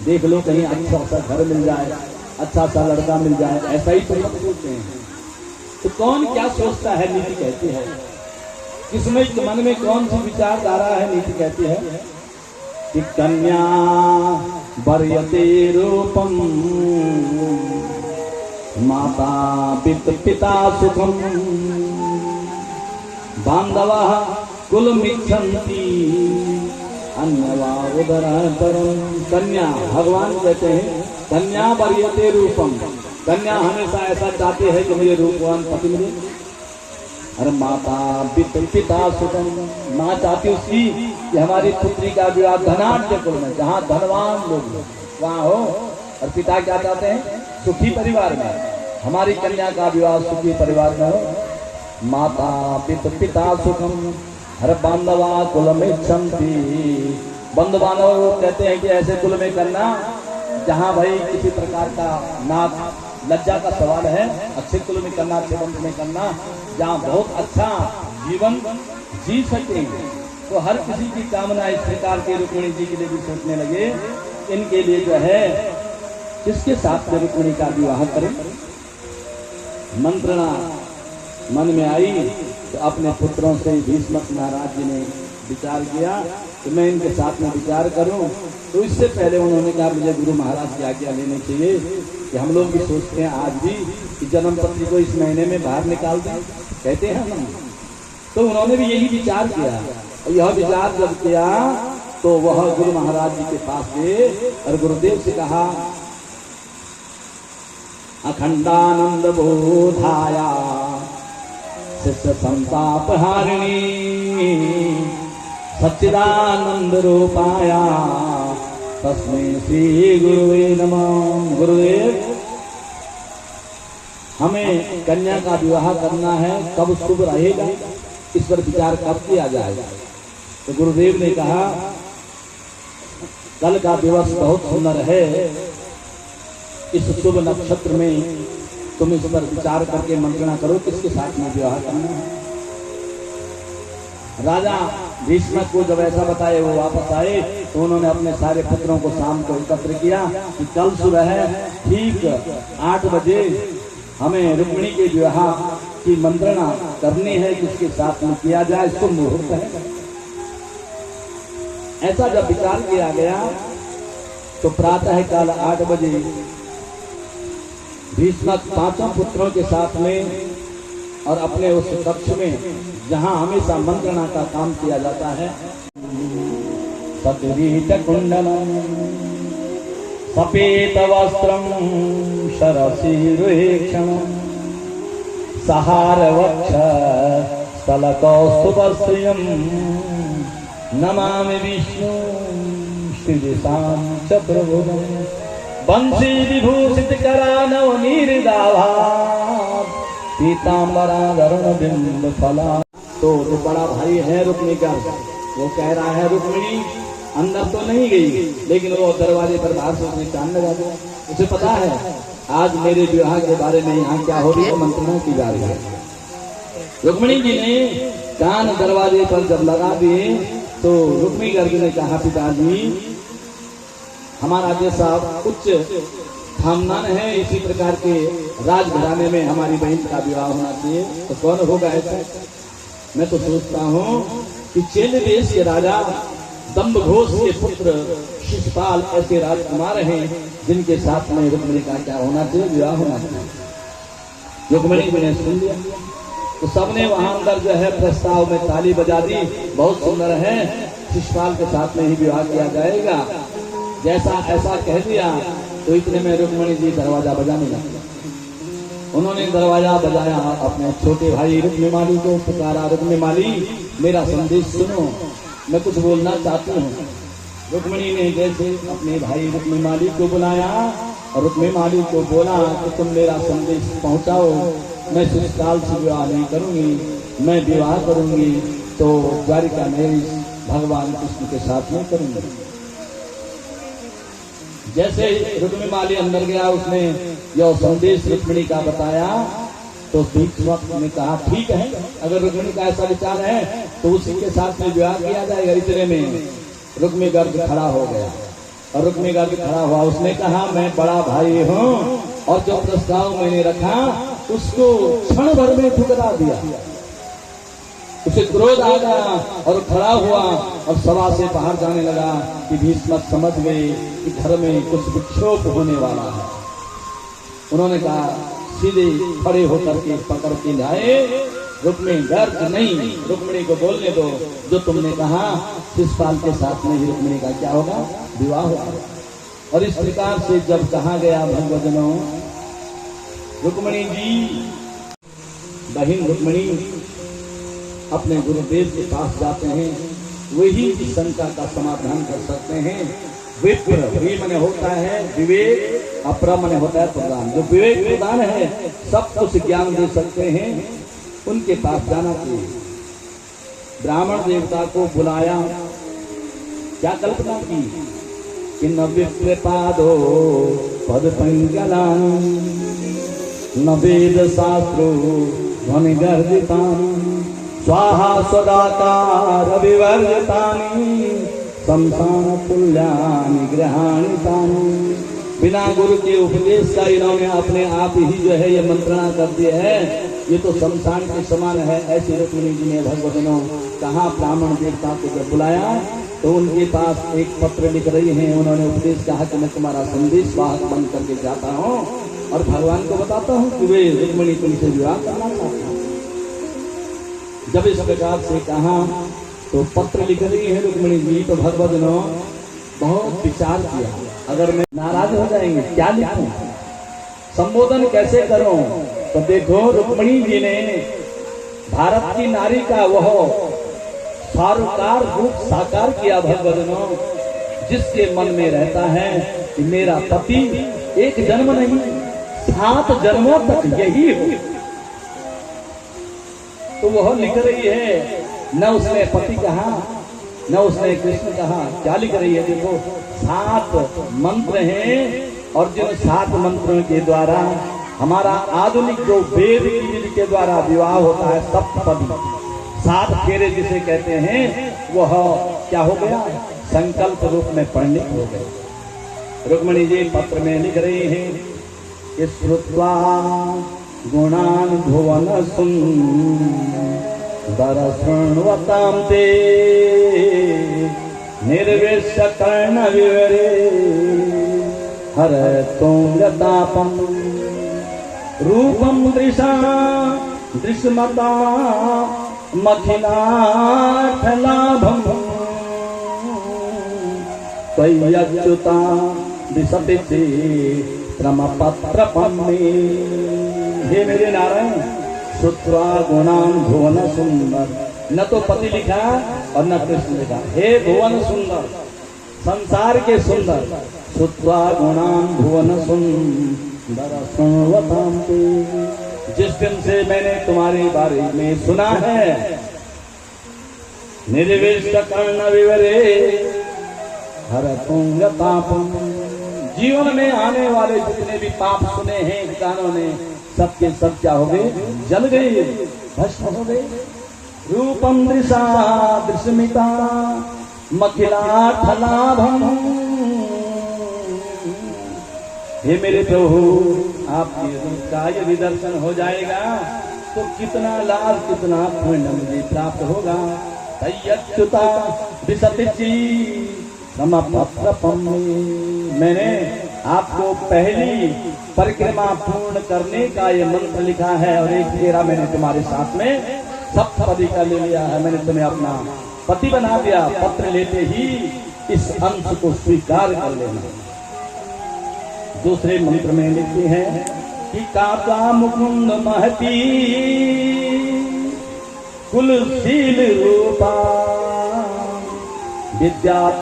देख लो कहीं अच्छा सा घर मिल जाए, अच्छा सा लड़का मिल जाए, ऐसा ही तो लोग सोचते हैं। तो कौन क्या सोचता है, नीति कहती है। किसमें मन में कौन सी विचारधारा है, नीति कहती है कि कन्या वरयते रूपम माता पिता सुखम बांधवः कुलमिच्छन्ति अन्यवा उदरतरम। कन्या, भगवान कहते हैं कन्या वरयते रूपम, कन्या हमेशा ऐसा चाहते हैं कि मुझे रूपवान पति मिले। अरे माता पिता सुखम, माँ चाहती उसकी कि हमारी पुत्री का विवाह धनाढ्य कुल में, जहाँ धनवान लोग वहाँ हो। और पिता क्या चाहते हैं, सुखी परिवार में, हमारी कन्या का विवाह सुखी परिवार में हो। माता पिता सुखम हर बांधवा कुल में क्षमती, बंधु बांधव कहते हैं कि ऐसे कुल में करना जहाँ भाई किसी प्रकार का नाक लज्जा का सवाल है, अच्छे कुल में करना, अच्छे वंश में करना, जहाँ बहुत अच्छा जीवन जी सकेंगे। तो हर किसी की कामना इस प्रकार के रुक्मिणी जी के लिए भी सोचने लगे, इनके लिए जो है किसके साथ में रुक्मिणी का विवाह करें। मंत्रणा मन में आई तो अपने पुत्रों से भीष्मक महाराज जी ने विचार किया कि मैं इनके साथ में विचार करूं। तो इससे पहले उन्होंने कहा मुझे गुरु महाराज की आज्ञा लेनी चाहिए कि हम लोग भी सोचते हैं आज भी कि जन्मपत्री को इस महीने में बाहर निकाल दें, कहते हैं हम। तो उन्होंने भी यही विचार किया, और यह विचार जब किया तो वह गुरु महाराज जी के पास गए और गुरुदेव से कहा अखंडानंद बोधाया शिष्य संताप हारिणी सच्चिदानंद रूपाया तस्मै श्री गुरुवे नमः। गुरुदेव, हमें कन्या का विवाह करना है, कब शुभ रहेगा, इस पर विचार कब किया जाएगा। तो गुरुदेव ने कहा कल का दिवस बहुत सुंदर है, इस शुभ नक्षत्र में तुम इस पर विचार करके मंत्रणा करो किसके साथ में विवाह करना है। राजा भीष्मक को जब ऐसा बताए वो वापस आए तो उन्होंने अपने सारे पुत्रों को शाम को एकत्र किया कि कल सुबह ठीक 8 बजे हमें रुक्मिणी के विवाह की मंत्रणा करनी है, किसके साथ में किया जाए, शुभ मुहूर्त है। ऐसा जब विचार किया गया तो प्रातः काल 8 बजे भीष्मक 5 पुत्रों के साथ में और अपने उस कक्ष में जहां हमेशा मंत्रणा का काम किया जाता है, सतरीत कुंडलम सपेत वस्त्रम शरसीरुहेक्षणम सहार वक्ष स्थलकौस्तुभश्रियं नमामि विष्णु श्रीदिशां चतुर्भुजं वंशी विभूषित करा नवनीरदाभा पीतांबराधरण बिंब फला। तो बड़ा भाई है रुक्मिणी का, वो कह रहा है रुक्मिणी अंदर तो नहीं गई, लेकिन वो दरवाजे पर बाहर से उसने कान लगा दिया। उसे पता है आज मेरे विवाह के बारे में यहाँ क्या हो रही है, मंत्रणा की जा रही है। रुक्मिणी जी ने कान दरवाजे पर जब लगा दिए तो रुक्मिणी गर्ग ने कहा पिताजी हमारा जैसा उच्च खानदान है, इसी प्रकार के राजघराने में हमारी बहन का विवाह होना चाहिए, तो कौन होगा ऐसा। मैं तो सोचता हूँ कि चेल देश के राजा दंभघोष के पुत्र शिशुपाल ऐसे राजकुमार हैं जिनके साथ में रुक्मिणी का क्या होना चाहिए, विवाह होना चाहिए। रुक्मिणी जी ने सुन लिया तो सबने वहां अंदर जो है प्रस्ताव में ताली बजा दी, बहुत सुंदर है, शिशुपाल के साथ में ही विवाह किया जाएगा। जैसा ऐसा कह दिया तो इतने में रुक्मिणी जी दरवाजा बजाने लगे। उन्होंने दरवाजा बजाया, अपने छोटे भाई रुक्मिमाली को पुकारा, रुक्मिमाली मेरा संदेश सुनो, मैं कुछ बोलना चाहती हूँ। रुक्मिणी ने जैसे अपने भाई रुक्मिमाली को बुलाया और रुक्मिमाली को बोला कि तुम मेरा संदेश पहुँचाओ, मैं शिशुपाल से विवाह नहीं करूंगी, मैं विवाह करूंगी तो द्वारिका में भगवान कृष्ण के साथ में करूंगी। जैसे रुक्मिमाली अंदर गया, उसने यह संदेश रुक्मिणी का बताया तो भीष्मक ने कहा ठीक है, अगर रुक्मिणी का ऐसा विचार है तो उसी के साथ में विवाह किया जाएगा। इतने में रुक्मी गर्ग खड़ा हो गया और रुक्मिणी का भी खड़ा हुआ। उसने कहा मैं बड़ा भाई हूँ, और जो प्रस्ताव मैंने रखा उसको क्षण भर में ठुकरा दिया। उसे क्रोध आ गया और खड़ा हुआ और सभा से बाहर जाने लगा कि भीष्म समझ गए कि घर में कुछ विक्षोभ होने वाला है। उन्होंने कहा सीधे खड़े होकर के पकड़ के लाए, रुक्मिणी गर्ज नहीं, रुक्मिणी को बोलने दो, जो तुमने कहा शिषपाल के साथ में ही रुक्मिणी का क्या होगा, विवाह होगा। और इस प्रकार से जब कहा गया भगवजनों, रुक्मिणी जी, बहन रुक्मिणी अपने गुरुदेव के पास जाते हैं, वही इस शंका का समाधान कर सकते हैं। विप्र वी मने होता है विवेक, अपर मने होता है प्रदान। जो विवेक प्रदान है, सब कुछ ज्ञान दे सकते हैं, उनके पास जाना चाहिए। ब्राह्मण देवता को बुलाया, क्या कल्पना की कि न विप्रपादो पद पंगलान, न वेद शास्त्रो ध्वनि गर्जितान, स्वाहा सदाकार विवर्जितानि, शमशान तुल्यानि गृहाणि तानि। बिना गुरु के उपदेश का इन्होंने अपने आप ही जो है ये मंत्रणा कर दी है, ये तो शमशान के समान है। ऐसे रुक्मिणी जी ने भगवतनों कहा, ब्राह्मण देवता को जब बुलाया तो उनके पास एक पत्र लिख रही हैं। उन्होंने उपदेश कहा कि मैं तुम्हारा संदेश वाहक बन करके जाता हूँ और भगवान को बताता हूँ कि वे रुक्मिणी तुमसे विवाह करना चाहते हैं। जब इस प्रकार से कहा तो पत्र लिख रही है रुक्मिणी जी, तो भगवतनों बहुत विचार किया, अगर मैं नाराज हो जाएंगे क्या लिखूं, संबोधन कैसे करूं। तो देखो रुक्मिणी जी ने भारत की नारी का वह सारूकार रूप साकार किया भगवतनों, जिसके मन में रहता है कि मेरा पति एक जन्म नहीं 7 जन्मों तक यही हो। तो वह लिख रही है, न उसने पति कहा न उसने कृष्ण कहा, क्या लिख रही है देखो, 7 मंत्र हैं, और जिन 7 मंत्रों के द्वारा हमारा आधुनिक जो वेद की विधि के द्वारा विवाह होता है, सप्तपदी 7 फेरे जिसे कहते हैं, वह क्या हो गया, संकल्प रूप में परिणित हो गए। रुक्मिणी जी पत्र में लिख रही हैं कि श्रुत्वा गुणान भुवन सुंदर शृण्वतां ते, निर्वेश्य कर्ण विवरे हरतोंगतापं, रूपं दृशा दृश्मता मखिलाठलाभं, त्वय्यच्युता दिशति क्रमपत्रपम्मे। हे मेरे नारायण, श्रुत्वा गुणान भुवन सुंदर, न तो पति लिखा और न कृष्ण लिखा, हे भुवन सुंदर, संसार के सुंदर, श्रुत्वा गुणान भुवन सुंदर शृण्वतां ते। जिस दिन से मैंने तुम्हारे बारे में सुना है, निर्वेश्य कर्ण विवरे हरतोंगतापं, जीवन में आने वाले जितने भी पाप सुने हैं इंसानों ने, सबके सब क्या हो गए, जल गए, भस्म हो गए। रूपम दृशा दृश्मिता मखिलाठलाभं, हे मेरे प्रभु, आपके रूप का यदि दर्शन हो जाएगा तो कितना लाभ, कितना पुण्य मुझे प्राप्त होगा। तय्यच्युता विसतिचि क्रमपत्रपम्मे, मैंने आपको पहली परिक्रमा पूर्ण करने का ये मंत्र लिखा है, और एक फेरा मैंने तुम्हारे साथ में सप्तपदी का ले लिया है, मैंने तुम्हें अपना पति बना दिया। पत्र लेते ही इस अंश को स्वीकार कर लेना। दूसरे मंत्र में लिखते हैं कि काका मुकुंद महती कुलशील रूपा, विद्या